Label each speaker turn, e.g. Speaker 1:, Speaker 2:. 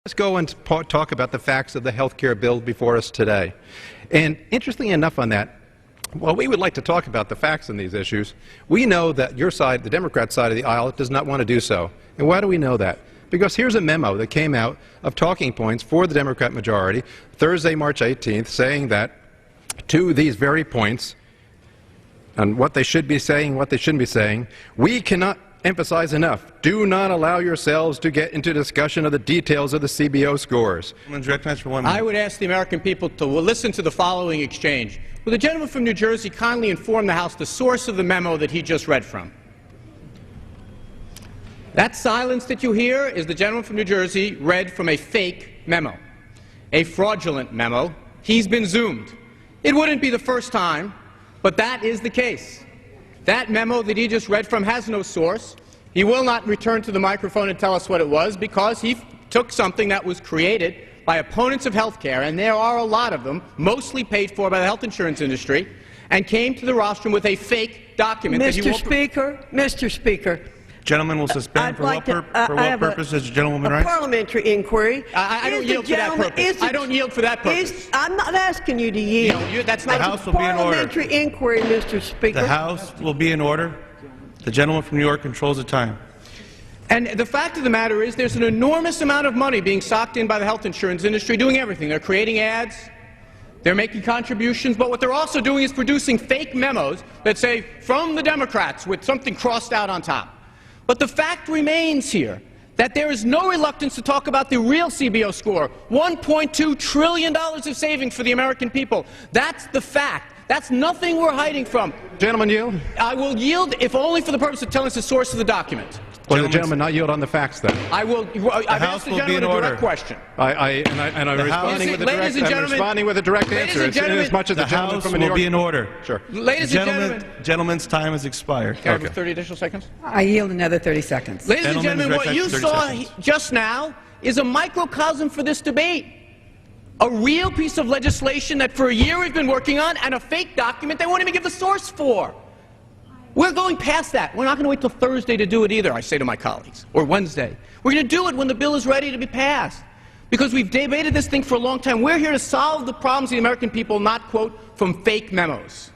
Speaker 1: Let's go and talk about the facts of the health care bill before us today. And interestingly enough on that, while we would like to talk about the facts on these issues, we know that your side, the Democrat side of the aisle, does not want to do so. And why do we know that? Because here's a memo that came out of talking points for the Democrat majority Thursday, March 18th, saying that to these very points, on what they should be saying, what they shouldn't be saying, we cannot emphasize enough. Do not allow yourselves to get into discussion of the details of the CBO scores.
Speaker 2: I would ask the American people to listen to the following exchange. Will the gentleman from New Jersey kindly inform the House the source of the memo that he just read from? That silence that you hear is the gentleman from New Jersey read from a fake memo, a fraudulent memo. He's been Zoomed. It wouldn't be the first time, but that is the case. That memo that he just read from has no source. He will not return to the microphone and tell us what it was because he took something that was created by opponents of health care, and there are a lot of them, mostly paid for by the health insurance industry, and came to the rostrum with a fake document.
Speaker 3: Mr. Speaker,
Speaker 4: Gentleman will suspend. For what purpose does the gentleman
Speaker 3: a parliamentary inquiry.
Speaker 2: I don't yield for that purpose. I don't yield for that purpose.
Speaker 3: I'm not asking you to yield.
Speaker 2: That's not
Speaker 4: the House will be in order.
Speaker 3: Parliamentary inquiry, Mr. Speaker.
Speaker 4: The House will be in order. The gentleman from New York controls the time.
Speaker 2: And the fact of the matter is there's an enormous amount of money being socked in by the health insurance industry doing everything. They're creating ads. They're making contributions, but what they're also doing is producing fake memos that say, from the Democrats, with something crossed out on top. But the fact remains here that there is no reluctance to talk about the real CBO score, $1.2 trillion of savings for the American people. That's the fact. That's nothing we're hiding from.
Speaker 1: Gentleman, yield?
Speaker 2: I will yield, if only for the purpose of telling us the source of the document.
Speaker 1: Will the gentleman not yield on the facts, then?
Speaker 2: I will. I've asked the gentleman a direct question.
Speaker 1: I'm responding with a direct answer. As much as the gentleman from New York.
Speaker 4: Will be in order.
Speaker 1: Sure.
Speaker 2: Ladies and gentlemen.
Speaker 4: Gentleman's time has expired.
Speaker 2: Can I have 30 additional seconds?
Speaker 3: I yield another 30 seconds.
Speaker 2: Ladies and gentlemen, what you saw just now is a microcosm for this debate. A real piece of legislation that for a year we've been working on, and a fake document they won't even give the source for. We're going past that. We're not going to wait till Thursday to do it either, I say to my colleagues, or Wednesday. We're going to do it when the bill is ready to be passed. Because we've debated this thing for a long time. We're here to solve the problems of the American people, not, quote, from fake memos.